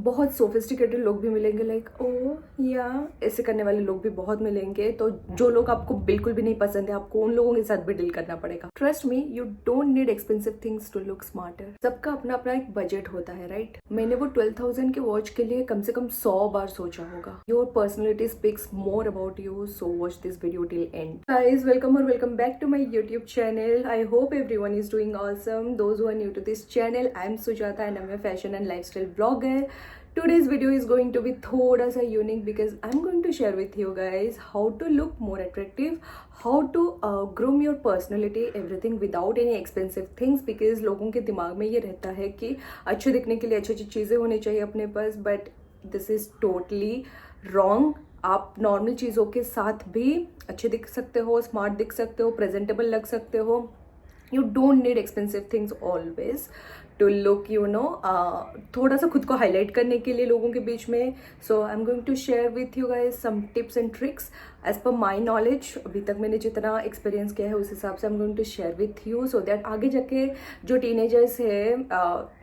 बहुत सोफिस्टिकेटेड लोग भी मिलेंगे, लाइक ओ या ऐसे करने वाले लोग भी बहुत मिलेंगे। तो जो लोग आपको बिल्कुल भी नहीं पसंद है, आपको उन लोगों के साथ भी डील करना पड़ेगा। Trust me, you don't need expensive things to look smarter. सबका अपना अपना एक बजट होता है, राइट? मैंने वो 12,000 के वॉच के लिए कम से कम 100 बार सोचा होगा। Your personality speaks more about you, so watch this video till end. Guys, welcome और welcome back to my YouTube channel. I hope everyone is doing awesome. Those who are new to this channel, I am Sujata and I am a fashion and lifestyle blogger. Today's video is going to be thoda sa unique because I'm going to share with you guys how to look more attractive, how to groom your personality, everything without any expensive things. Because लोगों के दिमाग में ये रहता है कि अच्छे दिखने के लिए अच्छी अच्छी चीज़ें होनी चाहिए अपने पास, but this is totally wrong. आप नॉर्मल चीज़ों के साथ भी अच्छे दिख सकते हो, स्मार्ट दिख सकते हो, प्रेजेंटेबल लग सकते हो। You don't need expensive things always to look, you know, थोड़ा सा खुद को हाईलाइट करने के लिए लोगों के बीच में। So I am going to share with you guys some tips and tricks as per my knowledge. अभी तक मैंने जितना एक्सपीरियंस किया है उस हिसाब से I am going to share with you, so that आगे जाके जो टीनेजर्स है,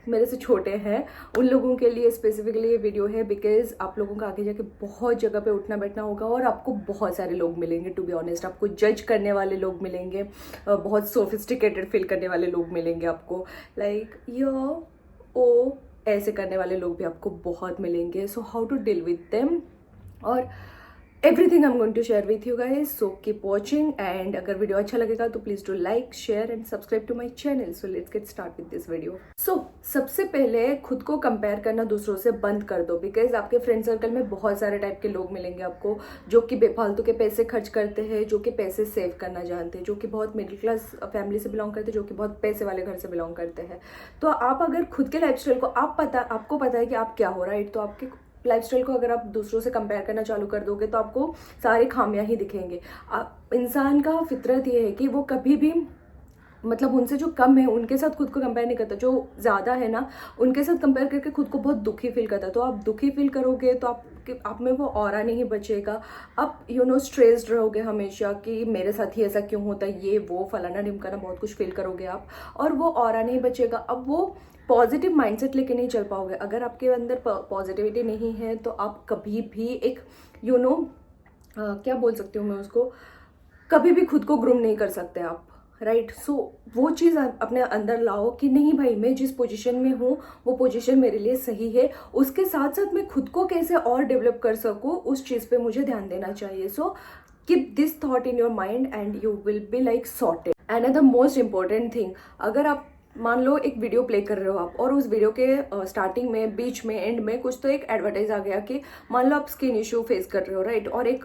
मेरे से छोटे हैं, उन लोगों के लिए स्पेसिफिकली ये वीडियो है। बिकॉज आप लोगों को आगे जाके बहुत जगह पे उठना बैठना होगा और आपको बहुत सारे लोग मिलेंगे। टू बी ऑनेस्ट, आपको जज करने वाले लोग मिलेंगे, बहुत सोफिस्टिकेटेड फील करने वाले लोग मिलेंगे आपको, लाइक ओ ऐसे करने वाले लोग भी आपको बहुत मिलेंगे। So how to deal with them और everything I am going to share with you guys. So keep watching and अगर वीडियो अच्छा लगेगा तो please do like, share and subscribe to my channel. So let's get start with this video. So सबसे पहले खुद को compare करना दूसरों से बंद कर दो। बिकॉज आपके फ्रेंड सर्कल में बहुत सारे टाइप के लोग मिलेंगे आपको, जो कि बेफालतू के पैसे खर्च करते हैं, जो कि पैसे सेव करना जानते हैं, जो कि बहुत मिडिल क्लास फैमिली से बिलोंग करते हैं, जो कि बहुत पैसे वाले घर से बिलोंग करते हैं। तो आप अगर खुद के लाइफस्टाइल को आपको पता है कि आप क्या हो, राइट? तो आपके लाइफस्टाइल को अगर आप दूसरों से कंपेयर करना चालू कर दोगे तो आपको सारे खामियां ही दिखेंगे। इंसान का फितरत ये है कि वो कभी भी, मतलब उनसे जो कम है उनके साथ खुद को कंपेयर नहीं करता, जो ज़्यादा है ना उनके साथ कंपेयर करके खुद को बहुत दुखी फील करता। तो आप दुखी फील करोगे तो आप में वो ऑरा नहीं बचेगा। आप स्ट्रेस्ड रहोगे हमेशा कि मेरे साथ ही ऐसा क्यों होता है, ये वो फलाना ढिमकाना बहुत कुछ फील करोगे आप, और वो ऑरा नहीं बचेगा। अब वो पॉजिटिव माइंडसेट लेके नहीं चल पाओगे। अगर आपके अंदर पॉजिटिविटी नहीं है तो आप कभी भी एक क्या बोल सकती हूँ मैं उसको, कभी भी खुद को ग्रूम नहीं कर सकते आप, राइट? सो वो चीज़ अपने अंदर लाओ कि नहीं भाई, मैं जिस पोजीशन में हूँ वो पोजीशन मेरे लिए सही है। उसके साथ साथ मैं खुद को कैसे और डेवलप कर सकूँ उस चीज़ पे मुझे ध्यान देना चाहिए। So keep this thought in your mind and you will be like sorted. And the most important thing, अगर आप मान लो एक वीडियो प्ले कर रहे हो आप, और उस वीडियो के स्टार्टिंग में, बीच में, एंड में कुछ तो एक एडवर्टाइज आ गया कि मान लो आप स्किन इश्यू फेस कर रहे हो, राइट? और एक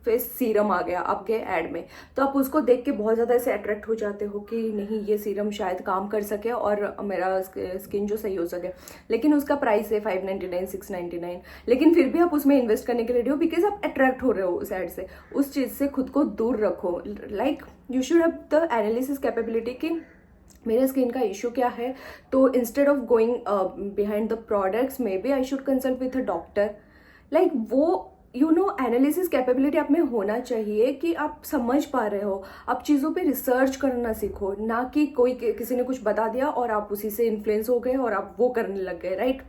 फेस सीरम आ गया आपके ऐड में, तो आप उसको देख के बहुत ज़्यादा ऐसे अट्रैक्ट हो जाते हो कि नहीं, ये सीरम शायद काम कर सके और मेरा स्किन जो सही हो सके। लेकिन उसका प्राइस है 599, 699, लेकिन फिर भी आप उसमें इन्वेस्ट करने के लिए रेडी हो बिकॉज आप अट्रैक्ट हो रहे हो उस ऐड से। उस चीज़ से खुद को दूर रखो। Like you should have the analysis capability कि मेरे स्किन का इशू क्या है। तो instead of going behind the products, maybe I should consult with a doctor. Like वो एनालिसिस कैपेबिलिटी आप में होना चाहिए कि आप समझ पा रहे हो, आप चीज़ों पे रिसर्च करना सीखो, ना कि किसी ने कुछ बता दिया और आप उसी से इन्फ्लुएंस हो गए और आप वो करने लग गए, राइट?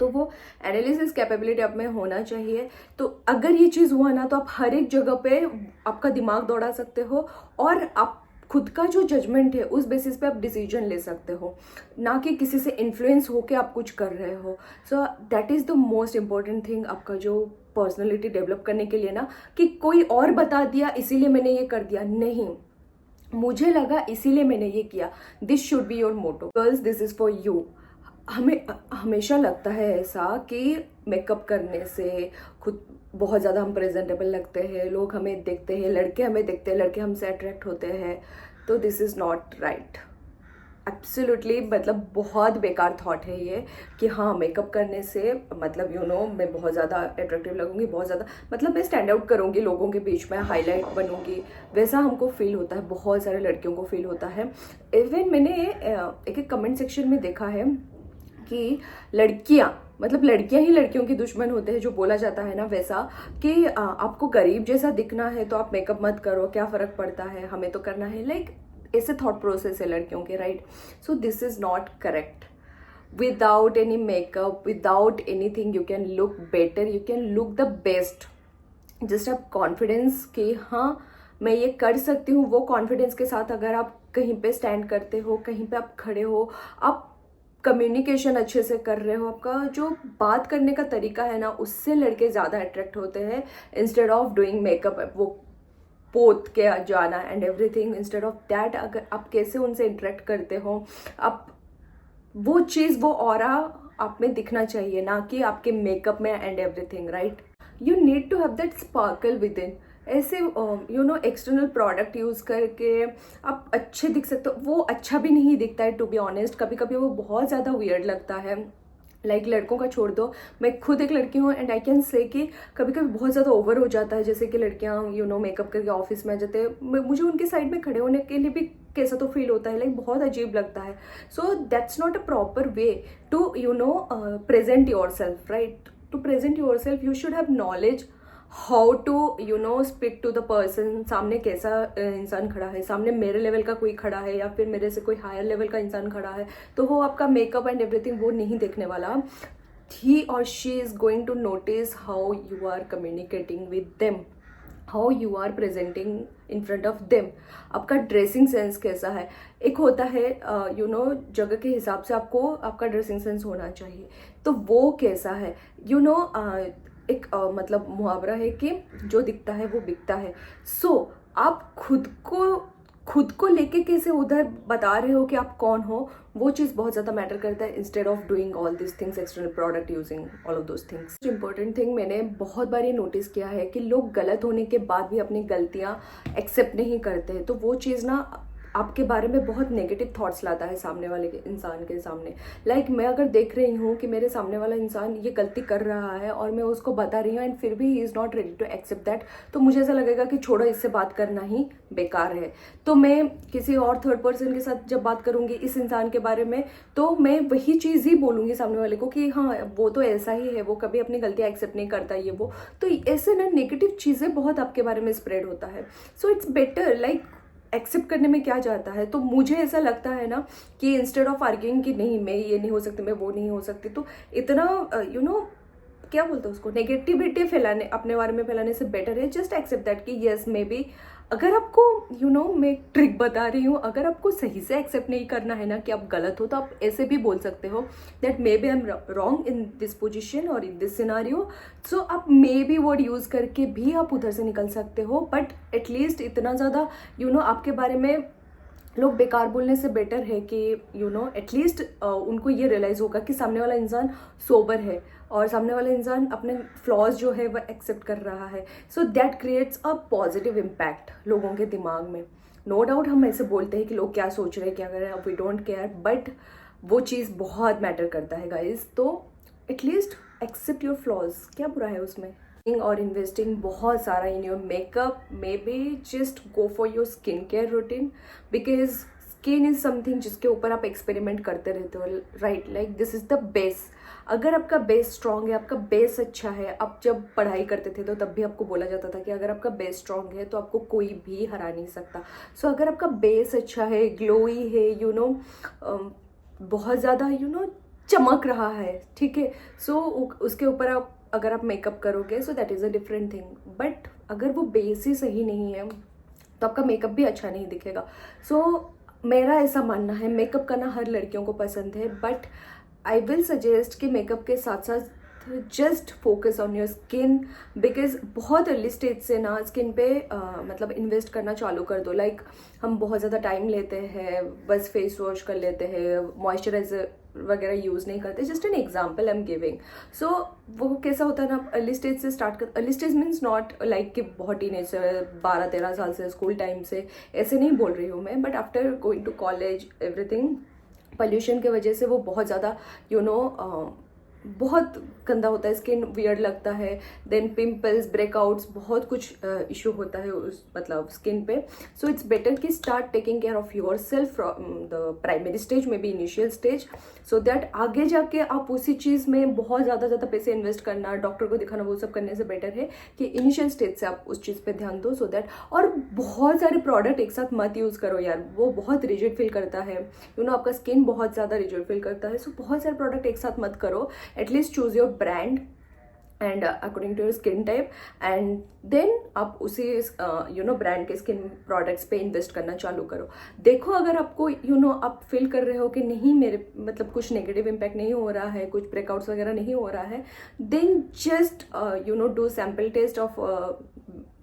तो वो एनालिसिस कैपेबिलिटी आप में होना चाहिए। तो अगर ये चीज़ हुआ ना तो आप हर एक जगह पे आपका दिमाग दौड़ा सकते हो और आप खुद का जो जजमेंट है उस बेसिस पे आप डिसीजन ले सकते हो, ना कि किसी से इन्फ्लुएंस होके आप कुछ कर रहे हो। So that is the most important thing आपका जो पर्सनैलिटी डेवलप करने के लिए ना, कि कोई और बता दिया इसीलिए मैंने ये कर दिया, नहीं, मुझे लगा इसीलिए मैंने ये किया। This should be your motto, girls, this is for you. हमें हमेशा लगता है ऐसा कि मेकअप करने से खुद बहुत ज़्यादा हम प्रेजेंटेबल लगते हैं, लोग हमें देखते हैं, लड़के हमें देखते हैं, लड़के हमसे अट्रैक्ट होते हैं। तो this is not right, absolutely. मतलब बहुत बेकार थॉट है ये कि हाँ, मेकअप करने से मतलब मैं बहुत ज़्यादा अट्रैक्टिव लगूंगी, बहुत ज़्यादा, मतलब मैं स्टैंड आउट करूँगी लोगों के बीच में, हाईलाइट बनूंगी। वैसा हमको फील होता है, बहुत सारे लड़कियों को फील होता है। इवन मैंने एक कमेंट सेक्शन में देखा है कि लड़कियां ही लड़कियों की दुश्मन होते हैं, जो बोला जाता है ना वैसा, कि आपको गरीब जैसा दिखना है तो आप मेकअप मत करो, क्या फ़र्क पड़ता है, हमें तो करना है। लाइक ऐसे थॉट प्रोसेस है लड़कियों के, right? So this is not correct. without any makeup, without anything, you can look better, you can look the best. Just आप कॉन्फिडेंस कि हाँ मैं ये कर सकती हूँ, वो कॉन्फिडेंस के साथ अगर आप कहीं पे स्टैंड करते हो, कहीं पे आप खड़े हो, आप कम्युनिकेशन अच्छे से कर रहे हो, आपका जो बात करने का तरीका है ना, उससे लड़के ज़्यादा अट्रैक्ट होते हैं इंस्टेड ऑफ डूइंग मेकअप, वो पोत के जाना and everything. Instead of that, अगर आप कैसे उनसे इंटरेक्ट करते हो, आप वो चीज़, वो ऑरा आप में दिखना चाहिए, ना कि आपके मेकअप में and everything, right. You need to have that sparkle within. ऐसे you know external product use करके आप अच्छे दिख सकते हो, वो अच्छा भी नहीं दिखता है टू बी ऑनेस्ट। कभी कभी वो बहुत ज़्यादा वियर्ड लगता है। लाइक लड़कों का छोड़ दो, मैं खुद एक लड़की हूँ एंड आई कैन से कि कभी कभी बहुत ज़्यादा ओवर हो जाता है। जैसे कि लड़कियाँ यू नो मेकअप करके ऑफिस में जाते हैं, मुझे उनके साइड में खड़े होने के लिए भी कैसा तो फील होता है, लाइक बहुत अजीब लगता है। So that's not a proper way to you know present yourself, right. To present yourself you should have knowledge how to you know speak to the person. सामने कैसा इंसान खड़ा है, सामने मेरे लेवल का कोई खड़ा है या फिर मेरे से कोई हायर लेवल का इंसान खड़ा है, तो वो आपका मेकअप एंड एवरीथिंग वो नहीं देखने वाला। ही और she is going to notice how you are communicating with them, how you are presenting in front of them, आपका ड्रेसिंग सेंस कैसा है। एक होता है यू नो जगह के हिसाब से आपको आपका ड्रेसिंग सेंस होना चाहिए, तो वो कैसा है। यू नो एक मतलब मुहावरा है कि जो दिखता है वो बिकता है। सो आप खुद को लेके कैसे उधर बता रहे हो कि आप कौन हो, वो चीज़ बहुत ज़्यादा मैटर करता है instead of doing all this things, external product using all of those things. Important thing मैंने बहुत बार ये नोटिस किया है कि लोग गलत होने के बाद भी अपनी गलतियाँ एक्सेप्ट नहीं करते, तो वो चीज़ ना आपके बारे में बहुत नेगेटिव थॉट्स लाता है सामने वाले के इंसान के सामने। लाइक मैं अगर देख रही हूँ कि मेरे सामने वाला इंसान ये गलती कर रहा है और मैं उसको बता रही हूँ एंड फिर भी he is not ready to accept that, तो मुझे ऐसा लगेगा कि छोड़ो, इससे बात करना ही बेकार है। तो मैं किसी और थर्ड पर्सन के साथ जब बात करूँगी इस इंसान के बारे में, तो मैं वही चीज़ ही बोलूँगी सामने वाले को कि हाँ वो तो ऐसा ही है, वो कभी अपनी गलतियाँ एक्सेप्ट नहीं करता, ये वो। तो ऐसे ना नेगेटिव चीज़ें बहुत आपके बारे में स्प्रेड होता है। So it's better like accept करने में क्या जाता है। तो मुझे ऐसा लगता है ना कि इंस्टेड ऑफ आर्ग्यूइंग कि नहीं मैं ये नहीं हो सकती, मैं वो नहीं हो सकती, तो इतना यू नो क्या बोलते हैं उसको, नेगेटिविटी फैलाने, अपने बारे में फैलाने से बेटर है जस्ट एक्सेप्ट दैट कि यस मे बी। अगर आपको यू नो मैं ट्रिक बता रही हूँ, अगर आपको सही से एक्सेप्ट नहीं करना है ना कि आप गलत हो, तो आप ऐसे भी बोल सकते हो that maybe I am wrong in this position और इन दिस सिनारियो। सो आप मे बी वर्ड यूज़ करके भी आप उधर से निकल सकते हो, बट एटलीस्ट इतना ज़्यादा यू नो आपके बारे में लोग बेकार बोलने से बेटर है कि यू नो एटलीस्ट उनको ये रियलाइज़ होगा कि सामने वाला इंसान सोबर है और सामने वाला इंसान अपने फ्लॉज जो है वह एक्सेप्ट कर रहा है। So that creates a positive impact लोगों के दिमाग में। नो डाउट हम ऐसे बोलते हैं कि लोग क्या सोच रहे हैं, क्या कर रहे हैं, वी डोंट केयर, बट वो चीज़ बहुत मैटर करता है गाइज। तो एटलीस्ट एक्सेप्ट योर फ्लॉज, क्या बुरा है उसमें। और इन्वेस्टिंग बहुत सारा in your makeup, may be just go for your skin care routine, because skin is something जिसके ऊपर आप एक्सपेरिमेंट करते रहते हो, right. Like this is the base. अगर आपका बेस स्ट्रांग है, आपका बेस अच्छा है, आप जब पढ़ाई करते थे तो तब भी आपको बोला जाता था कि अगर आपका बेस स्ट्रांग है तो आपको कोई भी हरा नहीं सकता। सो अगर आपका बेस अच्छा है, ग्लोई है, यू नो बहुत ज़्यादा यू नो चमक रहा है, ठीक है, सो उसके ऊपर आप अगर आप मेकअप करोगे so that is a different thing. But अगर वो बेस ही सही नहीं है तो आपका मेकअप भी अच्छा नहीं दिखेगा। सो मेरा ऐसा मानना है, मेकअप करना हर लड़कियों को पसंद है, बट आई विल सजेस्ट कि मेकअप के साथ साथ just focus on your skin, because बहुत अर्ली स्टेज से ना स्किन पे मतलब इन्वेस्ट करना चालू कर दो। लाइक हम बहुत ज़्यादा टाइम लेते हैं, बस फेस वॉश कर लेते हैं, मॉइस्चराइजर वगैरह यूज़ नहीं करते। Just an example I am giving. So वो कैसा होता है ना, अर्ली स्टेज से स्टार्ट कर, early stage means not like कि बहुत टीनेज से 12-13 साल से, स्कूल टाइम से, ऐसे नहीं बोल रही हूँ मैं, but after going to college everything, pollution के वजह से वो बहुत ज़्यादा यू नो बहुत गंदा होता है, स्किन वियर्ड लगता है, देन पिंपल्स, ब्रेकआउट्स, बहुत कुछ इशू होता है उस मतलब स्किन पे. सो इट्स बेटर कि start taking care of your self from the primary stage, may be initial stage, so that आगे जाके आप उसी चीज़ में बहुत ज़्यादा पैसे इन्वेस्ट करना, डॉक्टर को दिखाना, वो सब करने से बेटर है कि इनिशियल स्टेज से आप उस चीज़ पे ध्यान दो. सो दैट, और बहुत सारे प्रोडक्ट एक साथ मत यूज़ करो यार, वो बहुत रिजिड फील करता है, आपका स्किन बहुत ज़्यादा रिजिड फील करता है. सो बहुत सारे प्रोडक्ट एक साथ मत करो. At least choose your brand and according to your skin type, and then आप उसी ब्रांड के स्किन प्रोडक्ट्स पे इन्वेस्ट करना चालू करो. देखो अगर आपको आप फील कर रहे हो कि नहीं मेरे मतलब कुछ नेगेटिव इम्पैक्ट नहीं हो रहा है, कुछ ब्रेकआउट्स वगैरह नहीं हो रहा है, then just do sample test of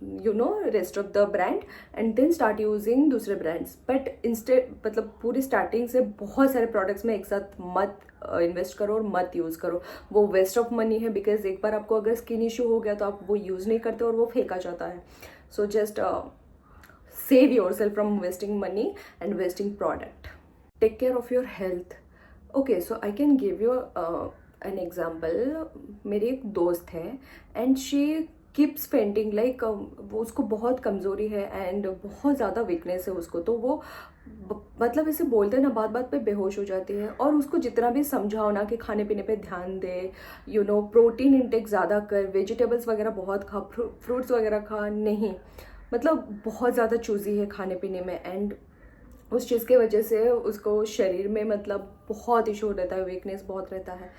rest of the brand and then start using दूसरे ब्रांड्स. बट इंस्टेड मतलब पूरी स्टार्टिंग से बहुत सारे प्रोडक्ट्स में एक साथ मत इन्वेस्ट करो और मत यूज़ करो. वो वेस्ट ऑफ मनी है, बिकॉज एक बार आपको अगर स्किन इशू हो गया तो आप वो यूज़ नहीं करते और वो फेंका जाता है. So just save yourself from wasting money and wasting product. Take care of your health. Okay, so I can give you an example. मेरी एक दोस्त है and she keeps fainting, like वो उसको बहुत कमज़ोरी है एंड बहुत ज़्यादा वीकनेस है उसको. तो वो मतलब इसे बोलते ना बात बात पे बेहोश हो जाती है. और उसको जितना भी समझाओ ना कि खाने पीने पे ध्यान दे, प्रोटीन इंटेक ज़्यादा कर, वेजिटेबल्स वगैरह बहुत खा, फ्रूट्स वगैरह खा, नहीं, मतलब बहुत ज़्यादा चूज़ी है खाने पीने में. एंड उस चीज़ के वजह से उसको शरीर में मतलब बहुत इशू रहता है, वीकनेस बहुत रहता है.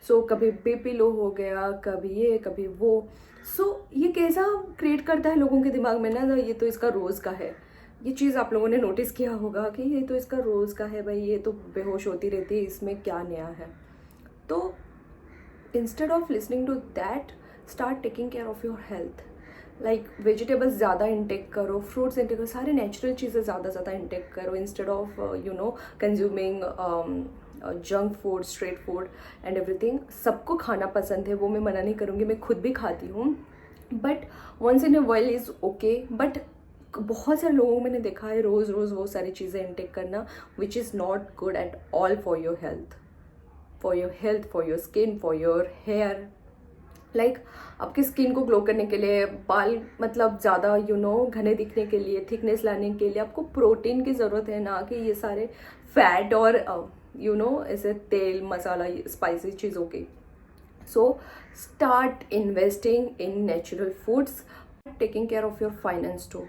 सो कभी बीपी लो हो गया, कभी ये कभी वो. सो ये कैसा क्रिएट करता है लोगों के दिमाग में ना, ये तो इसका रोज़ का है. ये चीज़ आप लोगों ने नोटिस किया होगा कि ये तो इसका रोज़ का है भाई, ये तो बेहोश होती रहती है, इसमें क्या नया है. तो instead of listening to that, start taking care of your health. Like vegetables ज़्यादा इंटेक करो, फ्रूट्स इंटेक करो, सारे नेचुरल चीज़ें ज़्यादा इंटेक करो instead of consuming junk food, street food and everything. सबको खाना पसंद है, वो मैं मना नहीं करूँगी, मैं खुद भी खाती हूँ, but once in a while is okay. But बहुत सारे लोगों को मैंने देखा है रोज़ वो सारी चीज़ें इंटेक करना, which is not good at all for your health, for your skin, for your hair. Like आपकी स्किन को ग्लो करने के लिए, बाल मतलब ज़्यादा घने दिखने के लिए, थिकनेस लाने के लिए आपको प्रोटीन की ज़रूरत है, ना कि ये सारे फैट और ऐसे तेल मसाला स्पाइसी चीज़ों की. So start investing in natural foods, taking care of your finance too.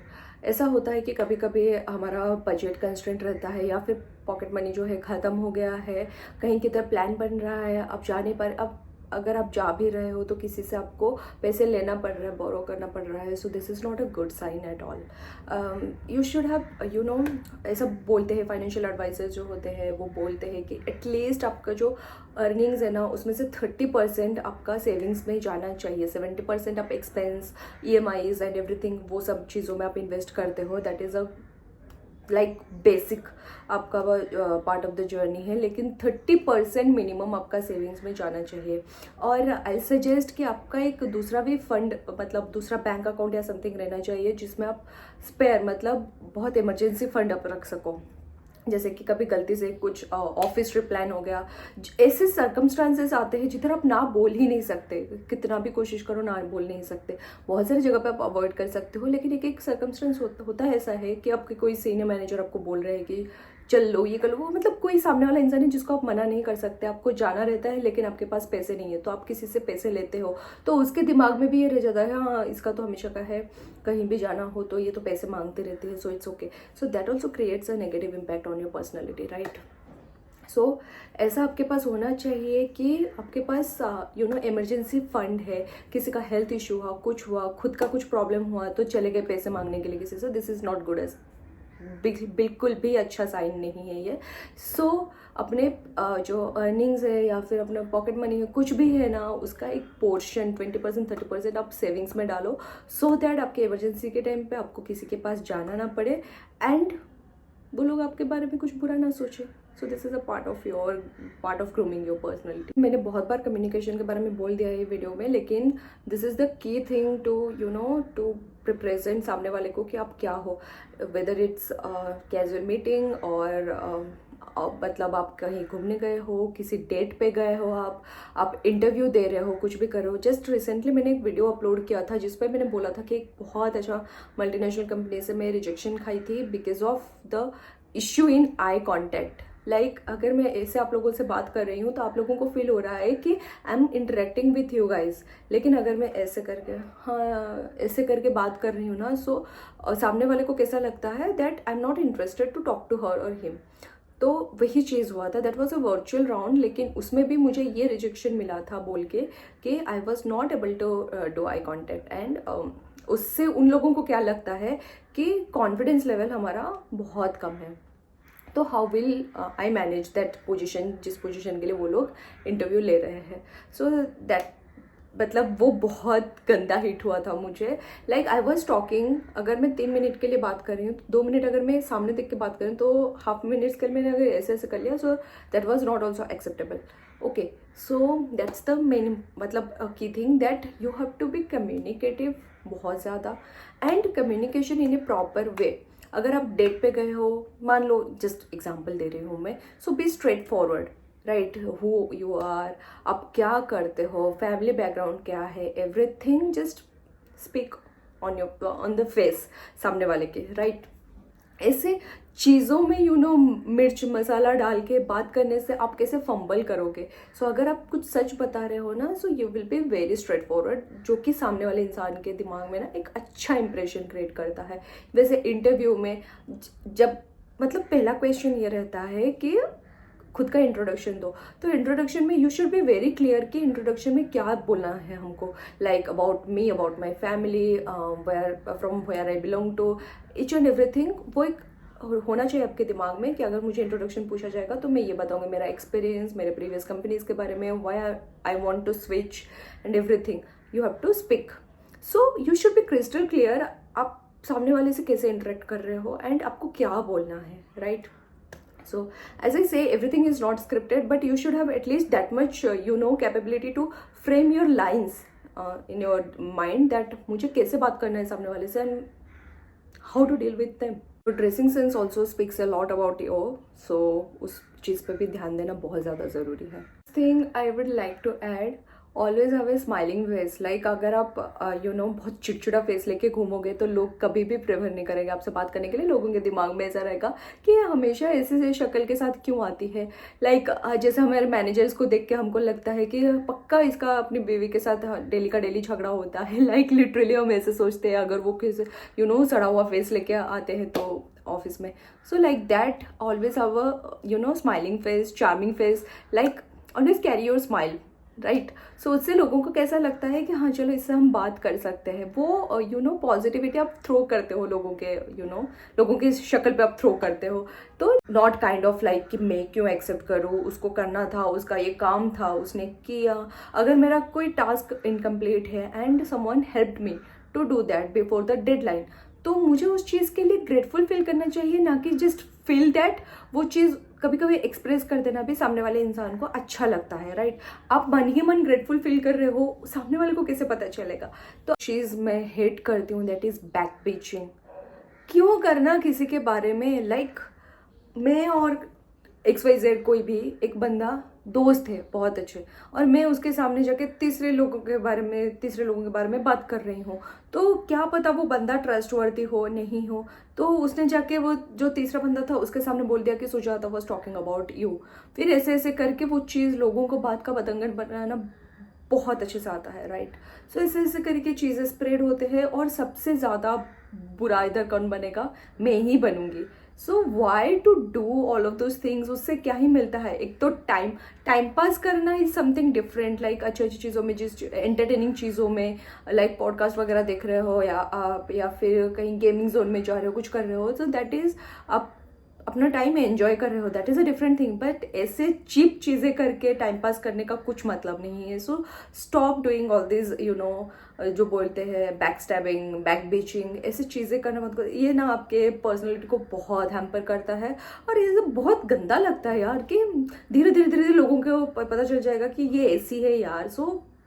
ऐसा होता है कि कभी कभी हमारा बजट कंस्ट्रेंट रहता है, या फिर पॉकेट मनी जो है ख़त्म हो गया है, कहीं की तरफ प्लान बन रहा है, अब जाने पर, अब अगर आप जा भी रहे हो तो किसी से आपको पैसे लेना पड़ रहा है, बोरो करना पड़ रहा है. So this is not a good sign at all. You should have ऐसा बोलते हैं फाइनेंशियल एडवाइजर्स जो होते हैं, वो बोलते हैं कि एटलीस्ट आपका जो अर्निंग्स है ना, उसमें से 30% आपका सेविंग्स में जाना चाहिए, 70% आप एक्सपेंस, EMIs एंड एवरीथिंग, वो सब चीज़ों में आप इन्वेस्ट करते हो. That is a like basic आपका पार्ट ऑफ द जर्नी है, लेकिन 30% मिनिमम आपका सेविंग्स में जाना चाहिए. और आई सजेस्ट कि आपका एक दूसरा भी फंड, मतलब दूसरा बैंक अकाउंट या समथिंग रहना चाहिए, जिसमें आप स्पेयर मतलब बहुत इमरजेंसी फंड आप रख सको. जैसे कि कभी गलती से कुछ ऑफिस ट्रिप प्लान हो गया, ऐसे सर्कमस्टांसेस आते हैं जिधर आप ना बोल ही नहीं सकते, कितना भी कोशिश करो ना बोल नहीं सकते. बहुत सारी जगह पे आप अवॉइड कर सकते हो, लेकिन एक सर्कमस्टांस होता है ऐसा है कि आपके कोई सीनियर मैनेजर आपको बोल रहे हैं कि चल लो ये कर लो, वो मतलब कोई सामने वाला इंसान है जिसको आप मना नहीं कर सकते, आपको जाना रहता है लेकिन आपके पास पैसे नहीं है, तो आप किसी से पैसे लेते हो, तो उसके दिमाग में भी ये रह जाता है हाँ इसका तो हमेशा का है, कहीं भी जाना हो तो ये तो पैसे मांगते रहते हैं. So it's okay. So that also creates a negative impact on your personality, right. So ऐसा आपके पास होना चाहिए कि आपके पास इमरजेंसी फंड है, किसी का हेल्थ इशू हुआ, कुछ हुआ, खुद का कुछ प्रॉब्लम हुआ, तो चले गए पैसे मांगने के लिए किसी से. This is not good age, बिल्कुल भी अच्छा साइन नहीं है ये. सो अपने जो अर्निंग्स है या फिर अपना पॉकेट मनी है, कुछ भी है ना, उसका एक पोर्शन 20% 30% आप सेविंग्स में डालो, सो दैट आपके इमरजेंसी के टाइम पे आपको किसी के पास जाना ना पड़े एंड वो लोग आपके बारे में कुछ बुरा ना सोचे. सो this is a part of grooming your personality. मैंने बहुत बार कम्युनिकेशन के बारे में बोल दिया है ये वीडियो में, लेकिन this is the key thing to represent सामने वाले को कि आप क्या हो, वेदर इट्स कैजुअल मीटिंग और मतलब आप कहीं घूमने गए हो, किसी डेट पे गए हो, आप इंटरव्यू दे रहे हो, कुछ भी कर रहे हो। जस्ट रिसेंटली मैंने एक वीडियो अपलोड किया था जिस पर मैंने बोला था कि एक बहुत अच्छा मल्टीनेशनल कंपनी से मैं रिजेक्शन खाई थी because of the issue in eye contact. Like अगर मैं ऐसे आप लोगों से बात कर रही हूँ तो आप लोगों को फील हो रहा है कि I am interacting with you guys, लेकिन अगर मैं ऐसे करके ऐसे करके बात कर रही हूँ ना, सो सामने वाले को कैसा लगता है that I am not interested to talk to her और हिम। तो वही चीज़ हुआ था, that was a virtual round, लेकिन उसमें भी मुझे ये रिजेक्शन मिला था बोल के कि I was not able to do eye contact. And उससे उन लोगों को क्या लगता है कि कॉन्फिडेंस लेवल हमारा बहुत कम है। तो how will I manage that position, जिस पोजीशन के लिए वो लोग इंटरव्यू ले रहे हैं। सो दैट मतलब वो बहुत गंदा हिट हुआ था मुझे। लाइक आई वॉज टॉकिंग, अगर मैं 3 मिनट के लिए बात कर रही हूँ, 2 मिनट अगर मैं सामने देख के बात कर रही हूँ तो हाफ मिनट्स के लिए मैंने अगर ऐसे ऐसे कर लिया, so that was not also acceptable. Okay, so that's the main मतलब key thing that you have to be communicative बहुत ज़्यादा, and communication in a proper way. अगर आप डेट पे गए हो, मान लो जस्ट एग्जाम्पल दे रही हूँ मैं, so be straightforward, right, who you are, आप क्या करते हो, फैमिली बैकग्राउंड क्या है, everything just speak on the face सामने वाले के, राइट। ऐसे चीज़ों में मिर्च मसाला डाल के बात करने से आप कैसे फंबल करोगे। सो अगर आप कुछ सच बता रहे हो ना, so you will be very straight forward, जो कि सामने वाले इंसान के दिमाग में ना एक अच्छा इंप्रेशन क्रिएट करता है। वैसे इंटरव्यू में जब मतलब पहला क्वेश्चन ये रहता है कि खुद का इंट्रोडक्शन दो, तो इंट्रोडक्शन में you should be very clear कि इंट्रोडक्शन में क्या बोलना है हमको, like about me, about my family, from where I belong to, each and everything. वो एक होना चाहिए आपके दिमाग में कि अगर मुझे इंट्रोडक्शन पूछा जाएगा तो मैं ये बताऊंगी मेरा एक्सपीरियंस, मेरे प्रीवियस कंपनीज के बारे में, why I want to switch and everything you have to speak. So you should be crystal clear, आप सामने वाले से कैसे इंटरेक्ट कर रहे हो एंड आपको क्या बोलना है, right. So as I say, everything is not scripted, but you should have at least that much capability to frame your lines in your mind that मुझे कैसे बात करना है सामने वाले से and how to deal with them. So dressing sense also speaks a lot about you, so उस चीज़ पे भी ध्यान देना बहुत ज़्यादा ज़रूरी है. Thing I would like to add, always have a smiling face. Like अगर आप बहुत चिड़चिड़ा फेस लेके घूमोगे तो लोग कभी भी प्रेफर नहीं करेंगे आपसे बात करने के लिए। लोगों के दिमाग में ऐसा रहेगा कि ये हमेशा ऐसे शक्ल के साथ क्यों आती है। लाइक जैसे हमारे मैनेजर्स को देख के हमको लगता है कि पक्का इसका अपनी बीवी के साथ डेली का डेली झगड़ा होता है। लाइक लिटरली हम ऐसे सोचते हैं अगर वो किसी सड़ा हुआ फेस लेके आते हैं तो ऑफिस में। So like that always have a smiling face, charming face, like always carry your smile, right. So उससे लोगों को कैसा लगता है कि हाँ चलो इससे हम बात कर सकते हैं। वो पॉजिटिविटी आप थ्रो करते हो लोगों के लोगों की शक्ल पे आप थ्रो करते हो। तो नॉट काइंड ऑफ लाइक कि मैं क्यों एक्सेप्ट करूँ, उसको करना था, उसका ये काम था, उसने किया। अगर मेरा कोई टास्क इनकम्प्लीट है and someone helped me to do that before the deadline, तो मुझे उस चीज़ के लिए ग्रेटफुल फील करना चाहिए, ना कि जस्ट फील दैट वो चीज़ कभी कभी एक्सप्रेस कर देना भी सामने वाले इंसान को अच्छा लगता है, राइट। आप मन ही मन ग्रेटफुल फील कर रहे हो, सामने वाले को कैसे पता चलेगा। तो चीज़ मैं हेट करती हूँ दैट इज़ बैक बीचिंग। क्यों करना किसी के बारे में, लाइक मैं और XYZ कोई भी एक बंदा दोस्त है बहुत अच्छे, और मैं उसके सामने जाके तीसरे लोगों के बारे में बात कर रही हूँ, तो क्या पता वो बंदा ट्रस्टवर्दी हो नहीं हो। तो उसने जाके वो जो तीसरा बंदा था उसके सामने बोल दिया कि Sujata was talking about you. फिर ऐसे ऐसे करके वो चीज़ लोगों को बात का बतंगड़ बनाना बहुत अच्छे से आता है, राइट। सो ऐसे ऐसे करके चीज़ें स्प्रेड होते हैं, और सबसे ज़्यादा बुरा इधर कौन बनेगा, मैं ही बनूंगी। So why to do all of those things. उससे क्या ही मिलता है, एक तो टाइम पास करना इज समथिंग डिफरेंट, लाइक अच्छी अच्छी चीज़ों में, जिस एंटरटेनिंग चीज़ों में, लाइक पॉडकास्ट वगैरह देख रहे हो या फिर कहीं गेमिंग जोन में जा रहे हो, कुछ कर रहे हो, तो दैट इज़ आप अपना टाइम एंजॉय कर रहे हो, that is a different thing. But ऐसे चीप चीज़ें करके टाइम पास करने का कुछ मतलब नहीं है। So stop doing all this जो बोलते हैं बैक स्टैबिंग, बैक बीचिंग, ऐसी चीज़ें करना मत करो। ये ना आपके पर्सनैलिटी को बहुत हैम्पर करता है, और ये बहुत गंदा लगता है यार कि धीरे धीरे लोगों को पता चल जाएगा कि ये ऐसी है यार। So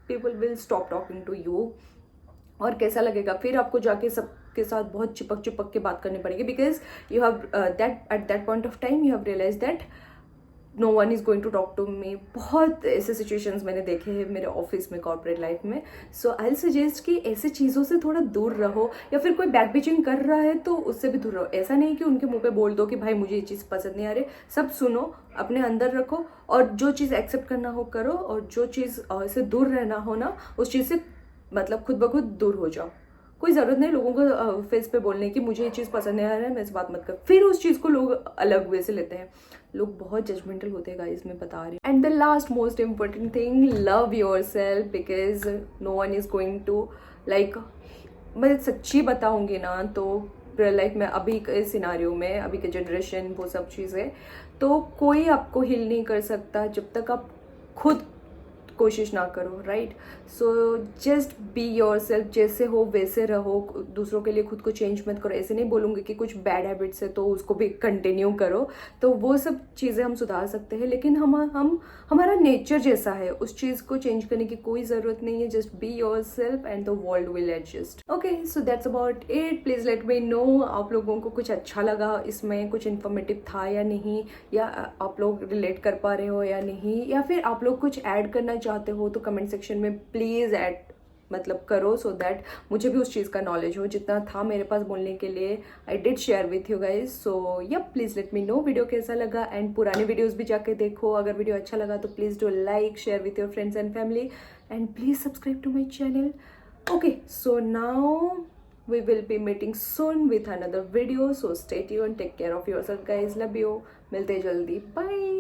people will stop talking to you, और कैसा लगेगा फिर आपको जाके सबके साथ बहुत चिपक के बात करनी पड़ेगी, because you have that at that point of time you have realise that no one is going to talk to me. बहुत ऐसे सिचुएशंस मैंने देखे हैं मेरे ऑफिस में, कॉर्पोरेट लाइफ में। सो आई सजेस्ट कि ऐसे चीज़ों से थोड़ा दूर रहो, या फिर कोई बैक बिचिंग कर रहा है तो उससे भी दूर रहो। ऐसा नहीं कि उनके मुंह पे बोल दो कि भाई मुझे ये चीज़ पसंद नहीं आ रही। सब सुनो, अपने अंदर रखो, और जो चीज़ एक्सेप्ट करना हो करो, और जो चीज़ से दूर रहना हो ना, उस चीज़ से मतलब खुद ब खुद दूर हो जाओ। कोई ज़रूरत नहीं लोगों को फेस पे बोलने की मुझे ये चीज़ पसंद नहीं आ रहा है, मैं इस बात मत कर। फिर उस चीज़ को लोग अलग वे से लेते हैं। लोग बहुत जजमेंटल होते हैं गाइस, मैं बता रही हूँ। And the last most important thing, love yourself, because no one is going to like, मैं सच्ची बताऊँगी ना तो रियल लाइफ में अभी के सिनारियो में, अभी के जनरेशन, वो सब चीज़ें, तो कोई आपको हील नहीं कर सकता जब तक आप खुद कोशिश ना करो, right. So just be your self, जैसे हो वैसे रहो, दूसरों के लिए खुद को चेंज मत करो। ऐसे नहीं बोलूँगी कि कुछ बैड हैबिट्स है तो उसको भी कंटिन्यू करो, तो वो सब चीज़ें हम सुधार सकते हैं, लेकिन हम हमारा नेचर जैसा है उस चीज़ को चेंज करने की कोई ज़रूरत नहीं है। Just be your self and the world will adjust. Okay, so that's about it. Please let me no आप लोगों को कुछ अच्छा लगा इसमें, कुछ इन्फॉर्मेटिव था या नहीं, या आप लोग रिलेट कर पा रहे हो या नहीं, या फिर आप लोग कुछ ऐड करना चाहते हो तो कमेंट सेक्शन में प्लीज़ ऐड मतलब करो, सो दैट मुझे भी उस चीज़ का नॉलेज हो। जितना था मेरे पास बोलने के लिए, I did share with you guys. So yeah please let me know video कैसा लगा, एंड पुराने वीडियोस भी जाके देखो। अगर वीडियो अच्छा लगा तो please do like, share with your friends and family, and please subscribe to my channel. Okay, so now we will be meeting soon with another video, so stay tuned, take care of yourself guys, love you, मिलते जल्दी, bye।